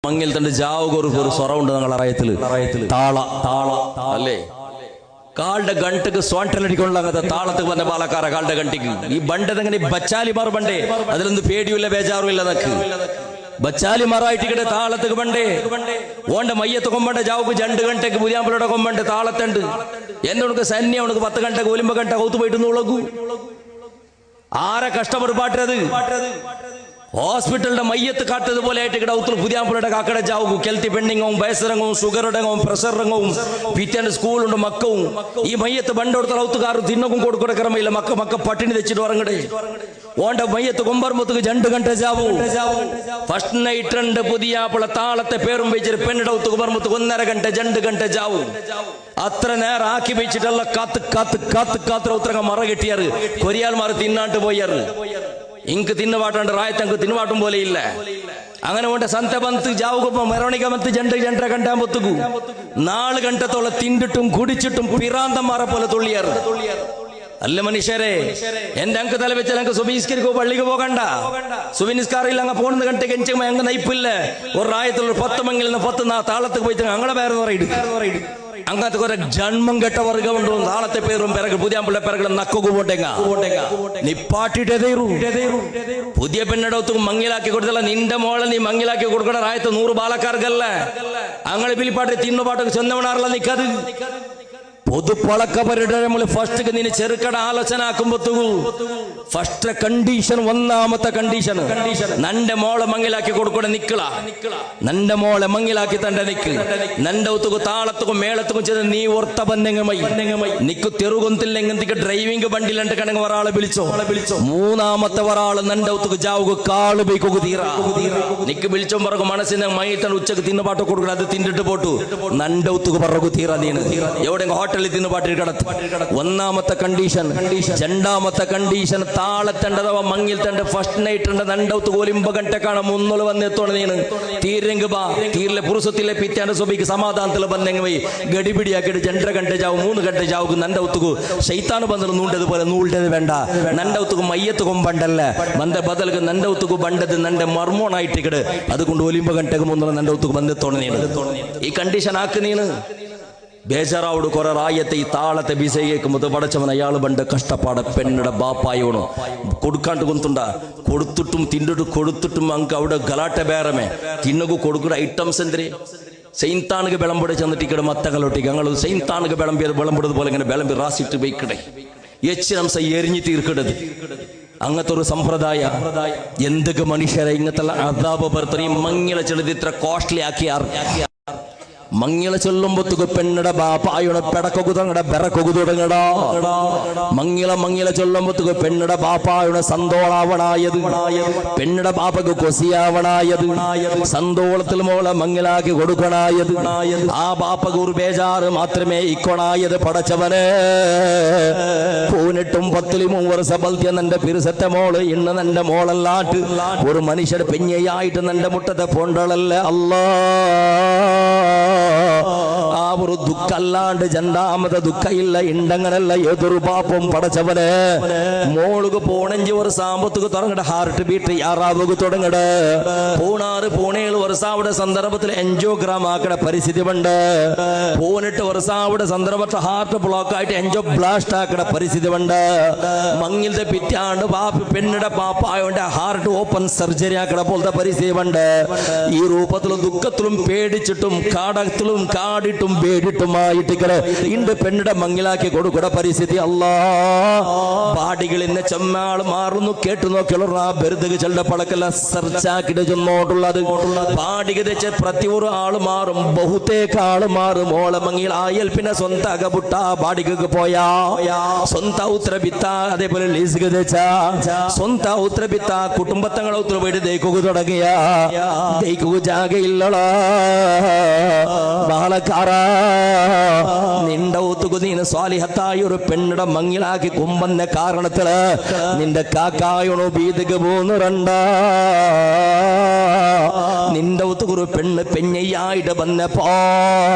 മങ്ങിൽ തന്റെ ജാവുകൊരു സ്വറമുണ്ട് ഞങ്ങൾ അറിയത്തില് താള താള അല്ലേ കാളുടെ ഗണ്ടക്ക് സ്വാണ്ടലടിക്കൊള്ള അങ്ങനത്തെ താളത്ത് പറഞ്ഞ പാലക്കാര കാളുടെ ഗണ്ടിക്ക് ഈ ബണ്ടതെങ്ങനെ ബച്ചാലിമാർ ബണ്ടേ അതിലൊന്നും പേടിയില്ല ബേജാറും ഇല്ല നക്ക് ബച്ചാലിമാറായിട്ട് താളത്ത് ബണ്ടേ ഓണ്ട മയ്യത്ത് കൊമ്പണ്ട ജാവുക്ക് 2 ഗಂಟೆക്ക് പുതിയാമ്പലയുടെ കൊമ്പണ്ട് താളത്തുണ്ട് എന്നോട് സന്യ ഉനക്ക് 10 ഗಂಟೆക്ക് ഒലിമ്പ ഗಂಟ കൗത്ത് പോയിട്ട് ഉളകൂ ആരെ കഷ്ടപ്പെട്ട് പാട്ടത് ഹോസ്പിറ്റലിന്റെ മയ്യത്ത് കാട്ടതുപോലെ ആയിട്ട് ഇവിടെ ഔത്തുൽ പുതിയാമ്പലയുടെ കാക്കട ജാവും കെൽത്തി പെണ്ണിങ്ങവും വയസ്സിറങ്ങവും ഷുഗറിടങ്ങവും പ്രഷറിറങ്ങവും പിറ്റേന്റെ സ്കൂളുണ്ട് മക്കവും ഈ മയ്യത്ത് ബണ്ടോടുത്ത ഔത്തുകാരും തിന്നക്കും കൊടുക്കടക്കറമില്ല മക്ക പട്ടിണി വെച്ചിട്ട് ഉറങ്ങടേ ഓണ്ട മയ്യത്ത് കൊമ്പർമുത്തുക്ക് 2 ഗಂಟೆ ജാവും ഫസ്റ്റ് നൈറ്റ് 2 പുതിയാപ്പള താളത്തെ പേരും വെച്ചിട്ട് പെണ്ണിടെ ഔത്ത് കൊമ്പർമുത്തുക്ക് 1.5 ഗಂಟೆ 2 ഗಂಟೆ ജാവും അത്ര നേരം ആക്കി വെച്ചിട്ടല്ല കാത്ത് ഉത്തരങ്ങ മറ കെട്ടിയാറ് കൊരിയാൽമാർ തിന്നാണ്ട് പോയാറ് ഇങ്ക് തിന്നുപാട്ടുണ്ട് റായത്തങ്ക് തിന്നുപാട്ടും പോലെ ഇല്ല അങ്ങനെ കൊണ്ട് സന്ത ബന്ത് ജാവുക മെറോണിക ബന്ത് 2.5 ഗಂಟೆ ആകുമ്പോത്തുക്കു 4 ഗಂಟത്തോളം തിണ്ടിട്ടും കുടിച്ചിട്ടും പിറാന്തന്മാരെ പോലെ തുള്ളിയാറ് അല്ല മനുഷ്യരെ എന്റെ അങ്ക് തല വെച്ചാൽ ഞങ്ങൾക്ക് സുബീസ്കരിക്കോ പള്ളിക്ക് പോകണ്ട സുബിനിസ്കാറില്ല അങ്ങ് പോകുന്ന ഗಂಟೆಗೆ എഞ്ചും ഞങ്ങൾ നയിപ്പില്ല ഒരു റായത്തുള്ള 10 മംഗിൽ 10 താളത്തേക്ക് പോയിട്ട് ഞങ്ങളെ പേര് പറയും അങ്ങനത്തെ കുറെ ജന്മം കെട്ട വർഗമുണ്ടോ താളത്തെ പേരും പിറകു പുതിയാമ്പുള്ള പിറകളും നക്കൊക്കെ പോട്ടേങ്ങ നിപ്പാട്ടിട്ടേ പുതിയ പെണ്ണിടത്തും മങ്ങിലാക്കി കൊടുത്തല്ല നിന്റെ മോളെ നീ മങ്ങിലാക്കി കൊടുക്കണ റായത്ത് 100 ബാലക്കാർക്കല്ല അങ്ങനെ പിലിപ്പാട്ട് തിന്നുപാട്ടൊക്കെ ചെന്നവണാറല്ല നിക്കത് പൊതുപ്പളക്കവരുടെ ഫസ്റ്റ് നിന്നെ ചെറുക്കട ആലോചന ആക്കുമ്പോ ഫസ്റ്റ് കണ്ടീഷൻ ഒന്നാമത്തെ കണ്ടീഷൻ നന്റെ മോളെ മങ്ങിലാക്കി കൊടുക്കൂടെ നിക്കള നന്റെ മോളെ മങ്ങിലാക്കി തന്റെ നിക്ക് നന്റെ ഒത്തുക്കും താളത്തുക്കും മേളത്തുക്കും ചെയ്ത് നീ ഓർത്ത ബന്ധങ്ങമായി നിക്ക് തെറുകൊന്നില്ലെങ്കിൽ ഡ്രൈവിംഗ് ബണ്ടിലുണ്ട് കണങ്ങ് ഒരാളെ വിളിച്ചോ മൂന്നാമത്തെ ഒരാള് നന്റെ ഒത്തുക്ക് ജാവുക കാള് ബൈക്കൊക്കെ തീരാ നിക്ക് വിളിച്ചോ പറകു മനസ്സിന് മൈത്തൻ ഉച്ചക്ക് തിന്നുപാട്ട് കൊടുക്കണം അത് തിന്നിട്ട് പോട്ടു നന്റെ ഒത്തുക്ക് പറകു തീരാ നീന് എവിടെ ഹോട്ടൽ ഒന്നാമത്തെ കണ്ടീഷൻ രണ്ടാമത്തെ കണ്ടീഷൻ താളത്തേണ്ടതവ മങ്ങിൽ തന്റെ ഫസ്റ്റ് നൈറ്റ് ഉണ്ട് നണ്ടൗത്ത് കോലിമ്പ ഗಂಟೆക്കാണ് മുന്നോള് വന്നെത്തോണ നീണ് തീരെങ്ക് ബാ തീരിലെ പുരുഷത്തിലെ പിറ്റാന്റെ സ്വബിക്ക് സമാധാനത്തിൽ ബന്ധങ്ങ് പോയി ഗടിപിടിയാക്കിയിട്ട് 2.5 ഗಂಟೆ ജാവും 3 ഗಂಟೆ ജാവുക്ക് നണ്ടൗത്തുക്ക് ശൈത്താന് ബന്ധം നൂണ്ടതുപോലെ നൂണ്ടത് വേണ്ട നണ്ടൗത്തുക്ക് മയ്യത്ത് കൊമ്പണ്ടല്ല ബന്ധ ബദൽക്ക് നണ്ടൗത്തുക്ക് ബണ്ടത് നന്റെ മർമോണായിട്ട് അതുകൊണ്ട് ഒലിമ്പ ഗಂಟೆಗೆ മുന്നോള് നണ്ടൗത്തുക്ക് ബന്ധത്തോണ നീണ് ഈ കണ്ടീഷൻ ആക്ക് നീണ് ബേജാറാവോട് കുറെ റായത്തെ ഈ താളത്തെ ബിസൈക്കുമ്പോൾ പടച്ചവൻ അയാൾ പണ്ട് കഷ്ടപ്പാട് പെണ്ണിടെ ബാപ്പായോണോ കൊടുക്കാണ്ട് കൊന്തുണ്ട കൊടുത്തിട്ടും തിന്നിട്ട് കൊടുത്തിട്ടും അങ്ങ് അവിടെ ഗലാട്ട ബേറമേ തിന്നകു കൊടുക്കുന്ന ഐറ്റംസ് എന്തിരെ സൈന്താനുക വിളമ്പടി ചെന്നിട്ട് ഇവിടെ മത്തകളൊട്ടിക്ക് ഞങ്ങൾ സൈന്താനുക വിളമ്പെടുന്നത് പോലെ ഇങ്ങനെ വിളമ്പി റാസിട്ട് വയ്ക്കടേ എച്ചിനംസ എരിഞ്ഞു തീർക്കിടത് അങ്ങനത്തെ ഒരു സമ്പ്രദായ എന്തൊക്കെ മനുഷ്യരെ ഇങ്ങനത്തെ അതാപ ബർത്തറിയും മങ്ങിള ചെളുത് ഇത്ര കോസ്റ്റ്ലി ആക്കിയാർ മങ്ങിള ചൊല്ലുമ്പത്തുക്ക് പെണ്ണിടെ ബാപ്പായുടെ പെടക്കൊകു തുടങ്ങട ബെറക്കൊകു തുടങ്ങടാ മങ്ങിള ചൊല്ലുമ്പത്തുക്ക് പെണ്ണിടെ ബാപ്പായുടെ സന്തോളാവണായത് പെണ്ണിടെ ബാപ്പക്ക് കൊസിയാവണായത് സന്തോളത്തിൽ മോളെ മങ്ങിലാക്കി കൊടുക്കണായത് ആ ബാപ്പക്ക് ഒരു ബേജാറ് മാത്രമേ ഇക്കൊണായത് പടച്ചവന് 18 വർഷ ബൽത്യ നന്റെ പിരുസത്തെ മോള് ഇന്ന് നന്റെ മോളല്ലാട്ട് ഒരു മനുഷ്യർ പെഞ്ഞയായിട്ട് നന്റെ മുട്ടത്തെ പൊണ്ടളല്ല അല്ലാ ആ ഒരു ദുഃഖല്ലാണ്ട് രണ്ടാമത്തെ ദുഃഖയില്ല ഇണ്ടങ്ങനല്ല ഏതൊരു പാപ്പും പടച്ചവന് മോളുക്ക് 15 വർഷം ആകുമ്പത്തേക്ക് തുടങ്ങട ഹാർട്ട് ബീറ്റ് യാറാവുക തുടങ്ങട പൂണേള് വർഷാവിടെ സന്ദർഭത്തിൽ എൻജോഗ്രാം ആക്കട പരിസ്ഥിതി ഉണ്ട് 18 വർഷാവിടെ സന്ദർഭത്തിൽ ഹാർട്ട് ബ്ലോക്ക് ആയിട്ട് എൻജോ ബ്ലാസ്റ്റ് ആക്കട പരിസ്ഥിതി ഉണ്ട് മങ്ങിലത്തെ പിറ്റാണ്ട് പെണ്ണിടെ പാപ്പായോണ്ട് ഹാർട്ട് ഓപ്പൺ സർജറി ആക്കട പോലത്തെ പരിസ്ഥിതി ഉണ്ട് ഈ രൂപത്തിലും ദുഃഖത്തിലും പേടിച്ചിട്ടും കാടത്തിലും കാടിട്ടും പേടിട്ടുമായിട്ട് ഇണ്ട് പെണ്ണിടെ മങ്ങിലാക്കി കൊടുക്കട പരിസ്ഥിതി അല്ലാ പാടികൾ ഇന്നെ ചെമ്മാൾ മാറുന്നു കേട്ടു നോക്കിയുള്ള ബെരുതക ചെണ്ട പടക്കല്ല സർച്ചാക്കിട്ട് ചെന്നോട്ടുള്ളത് പാടിക തെച്ച പ്രതി ഒരു ആള് മാറും ബഹുത്തേക്ക് ആള് മാറും ഓളെ മങ്ങിൽ ആയൽ പിന്നെ സ്വന്ത അകപുട്ട പാടികക്ക് പോയാ സ്വന്ത ഉത്തരബിത്ത അതേപോലെ ലീസുക തെച്ച സ്വന്ത ഉത്തരബിത്ത കുടുംബത്തങ്ങളെ ഉത്തര പോയിട്ട് ദൈക്കുക തുടങ്ങിയ ദൈക്കുക ജാഗയില്ലടാ ബാലക്കാര നിന്റെ ഊത്തുകു നീ സ്വാലിഹത്തായ ഒരു പെണ്ണിടെ മങ്ങിലാക്കി കുമ്പന്ന കാരണത്തില് നിന്റെ കാക്കായോണു ബീതിക്ക് പോന്നുറണ്ട. നിന്റെ ഊത്തുകുരു പെണ്ണ് പെഞ്ഞയായിട്ട് വന്നപ്പോ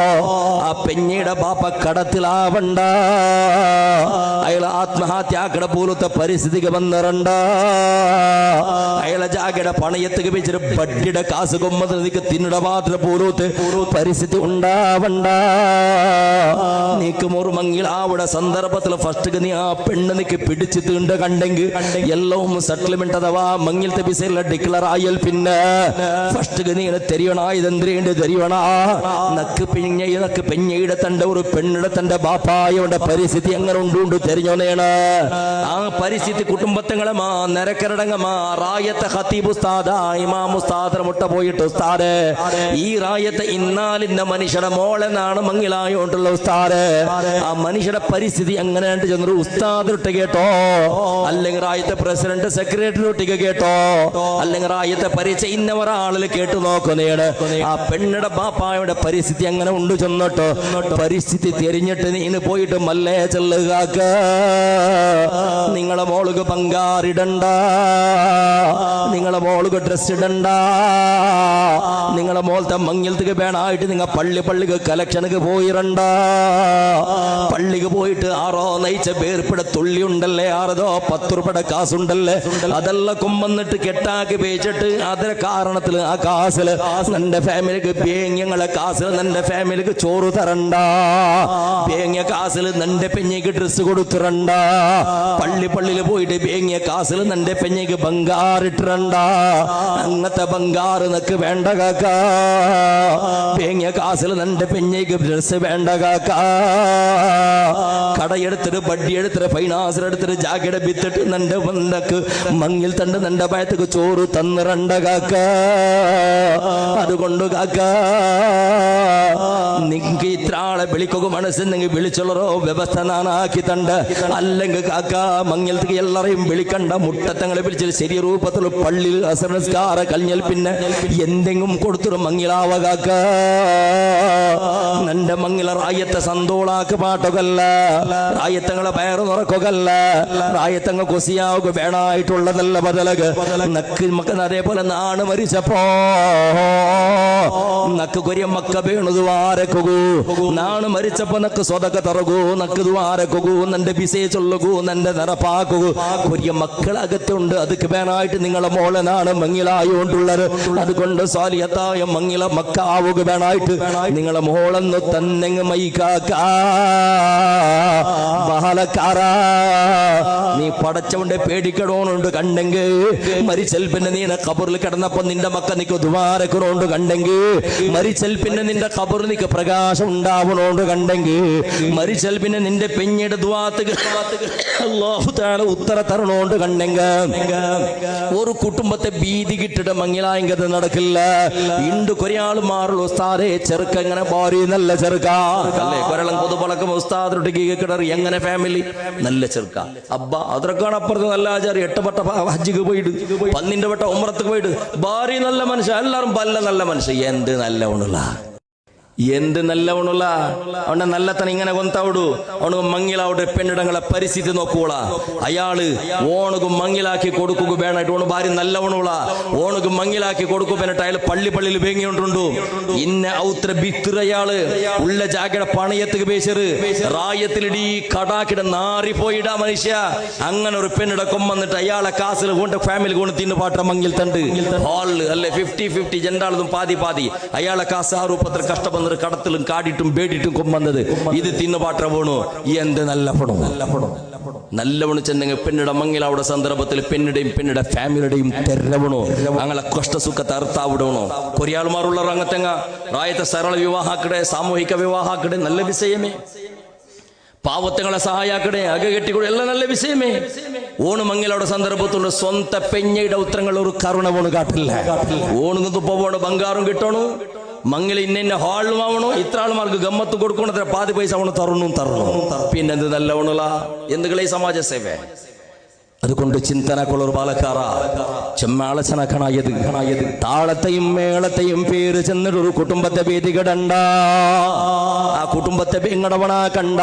ആ പെഞ്ഞയുടെ ബാപ്പ കടത്തിലാവണ്ട, അയാൾ ആത്മഹത്യാക്കട പോലത്തെ പരിസ്ഥിതിക്ക് വന്നിറണ്ട. അയാളെ ജാഗയുടെ പണയത്തുക വെച്ചിട്ട് ബഡ്ഡിയുടെ കാസ് കൊമ്മത് നിനക്ക് തിന്നിട മാത്രം പോലത്തെ പരിസ്ഥിതി ഉണ്ടാവണ്ട. നീക്ക് മുറുമങ്ങിൽ അവിടെ സന്ദർഭത്തിൽ ഫസ്റ്റ് നീ ആ പെണ്ണ് നിക്ക് പിടിച്ചു തീണ്ട കണ്ടെങ്കിൽ എല്ലാം സെറ്റിൽമെന്റ് അഥവാ മങ്ങിലത്തെ വിസയിലെ ഡിക്ലർ ആയാൽ പിന്നെ ഫസ്റ്റ് നീ തെരിയണ ഇതെന്തിരേണ്ട തെരിയണ നക്ക് പെഞ്ഞയുടെ തന്റെ ഒരു പെണ്ണിടെ തന്റെ ബാപ്പായുടെ പരിസ്ഥിതി എങ്ങനെ ഉണ്ടുണ്ട് തെരിഞ്ഞോണേണ്. ആ പരിസ്ഥിതി കുടുംബത്തങ്ങളമാ നിരക്കരടങ്ങമാ റായത്തെ ഖതീബ് ഉസ്താദ ഇമാം ഉസ്താദ് മുട്ട പോയിട്ട് ഉസ്താദ് ഈ റായത്തെ ഇന്നാലിന്റെ മനുഷ്യയുടെ മോളെന്നാണ് മങ്ങിലായോണ്ടുള്ള ഉസ്താദ്. ആ മനുഷ്യയുടെ പരിസ്ഥിതി എങ്ങനെ ചെന്നൊരു ഉസ്താദിട്ട് കേട്ടോ, അല്ലെങ്കിൽ റായത്തെ പ്രസിഡന്റ് സെക്രട്ടറി ഒട്ടിക്ക് കേട്ടോ, അല്ലെങ്കിൽ റായത്തെ പരിചയ ഇന്നവരാളിൽ കേട്ടു നോക്കുന്നേണ്. ആ പെണ്ണിടെ ബാപ്പായുടെ പരിസ്ഥിതി എങ്ങനെ ഉണ്ട് ചെന്നിട്ടോ പരിസ്ഥിതി തിരിഞ്ഞിട്ട് നീ പോയിട്ട് മല്ലേ ചെല്ലുകാക്ക. നിങ്ങളെ മോളുക്ക് പങ്കാറിടണ്ട, നിങ്ങളെ മോളുക്ക് ഡ്രസ് ഇടണ്ട, നിങ്ങളെ മോളത്തെ മങ്ങിലത്തേക്ക് വേണമായിട്ട് നിങ്ങൾ പള്ളിക്ക് കലക്ഷനക്ക് പോയിരണ്ട. പള്ളിക്ക് പോയിട്ട് ആറോ നയിച്ച പേർപ്പിട തുള്ളി ഉണ്ടല്ലേ, 6 10 രൂപയുടെ കാസുണ്ടല്ലേ, അതെല്ലാം കൊമ്പന്നിട്ട് കെട്ടാക്കി പേച്ചിട്ട് അതിന്റെ കാരണത്തിൽ ആ കാസില് നിന്റെ ഫാമിലിക്ക് പേങ്ങങ്ങളെ കാസിൽ നിന്റെ ഫാമിലിക്ക് ചോറ് തരണ്ട, പേങ്ങിയ കാസിൽ നിന്റെ പെഞ്ഞയ്ക്ക് ഡ്രസ് കൊടുത്തിരണ്ട, പള്ളിയിൽ പോയിട്ട് പേങ്ങിയ കാസിൽ നിന്റെ പെഞ്ഞയ്ക്ക് ബംഗാറിട്ടിരണ്ട. അങ്ങനത്തെ ബംഗാറ് നിനക്ക് വേണ്ട കാക്ക, പേങ്ങിയ കാസിൽ നിന്റെ പെഞ്ഞയ്ക്ക് ഡ്രസ് വേണ്ട കാക്ക. കടയെടുത്തിട്ട് ബഡ്ഡി എടുത്തിട്ട് ഫൈനാൻസിലെടുത്തിട്ട് ജാക്കറ്റ് വിത്തിട്ട് നിന്റെ വന്നക്ക് മങ്ങിൽ തണ്ട് നിന്റെ ഭയത്തേക്ക് ചോറ് തന്നിരണ്ട കാക്ക. അതുകൊണ്ട് കാക്ക നിങ്ങക്ക് ഇത്ര ആളെ വിളിക്കുക മനസ്സെന്നെങ്കിൽ വിളിച്ചുള്ളോ വ്യവസ്ഥ നാനാക്കി തണ്ട്. അല്ലെങ്കിൽ കാക്ക മങ്ങിലത്തേക്ക് എല്ലാരെയും വിളിക്കണ്ട, മുട്ടത്തങ്ങളെ വിളിച്ചിട്ട് ശരി രൂപത്തിൽ പള്ളിയിൽ അസംസ്കാര കഴിഞ്ഞാൽ പിന്നെ എന്തെങ്കിലും കൊടുത്തൊരു മങ്ങിലാവ കാക്ക. നിന്റെ മങ്ങില റായത്തെ സന്തോളാക്ക് പാട്ടുകല്ല, റായത്തങ്ങളെ പയറ് തുറക്കുകല്ല, റായത്തങ്ങൾ കൊസിയാവുക വേണമായിട്ടുള്ളതല്ല ബദലക് നക്ക് മക്ക. അതേപോലെ നാണ് മരിച്ചപ്പോ നക്ക് കൊരിയ മക്ക വീണു ദ്വാരക്കൂ, നാണ് മരിച്ചപ്പോ നക്ക് സ്വതക തറകൂ, നക്ക് ദ്വാരക്കൂ, നിന്റെ വിസയെ ചൊല്ലുകൂ, നിന്റെ നിറപ്പാക്കൂ. കൊരിയ മക്കളകത്തുണ്ട്, അതൊക്കെ വേണമായിട്ട് നിങ്ങളെ മോളെ നാണ് മങ്ങിലായോണ്ടുള്ളത്. അതുകൊണ്ട് സ്വാലിഹത്തായ മങ്ങില മക്കാവുക വേണമായിട്ട് നിങ്ങളെ മോളെന്ന് തന്നെങ്ങ് മൈക്കാക്ക. ബഹളക്കാരാ നീ പടച്ചവന്റെ പേടിക്കണോണ്ട് കണ്ടെങ്കിൽ മരിച്ചൽ പിന്നെ നീ ഖബറിൽ കിടന്നപ്പോ നിന്റെ മക്ക നിക്ക് ദ്വാരക്കണോണ്ട് കണ്ടെങ്കിൽ മരിച്ചൽ പിന്നെ നിന്റെ ഖബർ നിക്ക് പ്രകാശം ഉണ്ടാവണോണ്ട് കണ്ടെങ്കിൽ മരിച്ചൽ പിന്നെ നിന്റെ പെഞ്ഞയുടെ ദ്വാത്ത് അല്ലാഹു തആല ഉത്തര തരണോണ്ട് കണ്ടെങ്കിൽ ഒരു കുടുംബത്തെ ഭീതി കിട്ടിട്ട് മങ്ങിലായെങ്കിൽ നടക്കില്ല. ഇണ്ട് കൊറയാൾ മാറുള്ളൂ ഉസ്താദേ ചെറുക്ക എങ്ങനെ ഭാര്യ നല്ല ചെറുക്ക അല്ലേ, കൊരളം പൊതുപളക്കം ഉസ്താദ് കിടറി എങ്ങനെ ഫാമിലി നല്ല ചെറുക്ക അബ്ബ അതൊക്കെയാണ് അപ്പുറത്ത് നല്ല ആചാരി 8 വട്ട ഹജ്ജിക്ക് പോയിട്ട് 12 വട്ട ഉംറക്ക് പോയിട്ട് ഭാര്യ നല്ല മനുഷ്യ, എല്ലാവരും പല്ല നല്ല മനുഷ്യ. എന്ത് നല്ല ഉണുള്ള എന്ത് നല്ല ഉണുള്ള അവന്റെ നല്ലത്തന ഇങ്ങനെ കൊന്തവിടു. അവണു മങ്ങിലാവിടെ പെണ്ണിടങ്ങളെ പരിസ്ഥിതി നോക്കൂള. അയാള് ഓണുക്ക് മങ്ങിലാക്കി കൊടുക്കുക വേണമായിട്ട് ഓണ് ഭാര്യ നല്ല ഉണുള്ള ഓണുക്ക് മങ്ങിലാക്കി കൊടുക്കുക വേണ്ടിട്ട് അയാൾ പള്ളിയിൽ വേങ്ങിയോണ്ടുണ്ടു. ഇന്ന ഔത്ര ബിത്ര അയാള് ഉള്ള ജാഗയുടെ പണയത്തുക്ക് പേശറ് റായത്തിലിടി കടാക്കിട നാറിപ്പോയിടാ മനുഷ്യ. അങ്ങനെ ഒരു പെണ്ണിട കൊമ്പന്നിട്ട് അയാളെ കാസിൽ കൊണ്ട് ഫാമിലി കൊണ്ട് തിന്നു പാട്ട മങ്ങിൽ തണ്ട് ഹാളില് അല്ലെ 50-50 ജണ്ടാളതും പാതി അയാളെ കാസ് ആ രൂപത്തിൽ കഷ്ടപ്പെടുന്ന കടത്തിലും കാടിട്ടും പേടിട്ടും കൊമ്പന്നത് ഇത് തിന്നു പാട്ട വീണു. എന്ത് നല്ല പണം നല്ല പണം ചെന്നെങ്കിൽ പെണ്ണിട മങ്ങിലാവിടെ സന്ദർഭത്തിൽ പെണ്ണിടെയും പെണ്ണിടെ ഫാമിലിയുടെയും തെരവണോ അങ്ങനെ കഷ്ടസുഖത്തെ അർത്ഥാവിടണോ. കൊറിയാൾമാരുള്ള രംഗത്തെങ്ങ റായത്തെ സരള വിവാഹാക്കടെ സാമൂഹിക വിവാഹാക്കടെ നല്ല വിഷയമേ, പാവത്തങ്ങളെ സഹായാക്കടെ അക കെട്ടിക്കൂടെ എല്ലാം നല്ല വിഷയമേ. ഓണ് മങ്ങിലവിടെ സന്ദർഭത്തുണ്ട് സ്വന്ത പെഞ്ഞയുടെ ഉത്തരങ്ങൾ ഒരു കരുണ പോണ് കാട്ടില്ല. ഓണ് തുപ്പോണ് ബംഗാറും കിട്ടണു, മങ്ങിൽ ഇന്ന ഹാളും ആവണോ, ഇത്ര ആളുമാർക്ക് ഗമ്മത്ത് കൊടുക്കണത്ര പാതി പൈസ അവണ് തരണു. പിന്നെന്ത് നല്ല ഉണല എന്തുകളെ സമാജ സേവ. അതുകൊണ്ട് ചിന്തനക്കുള്ള പാലക്കാറ ചെമ്മാളച്ചനക്കണായത് താളത്തെയും മേളത്തെയും പേര് ചെന്നിട്ടൊരു കുടുംബത്തെ ഭേദികടണ്ട ആ കുടുംബത്തെ പെങ്ങടവണ കണ്ട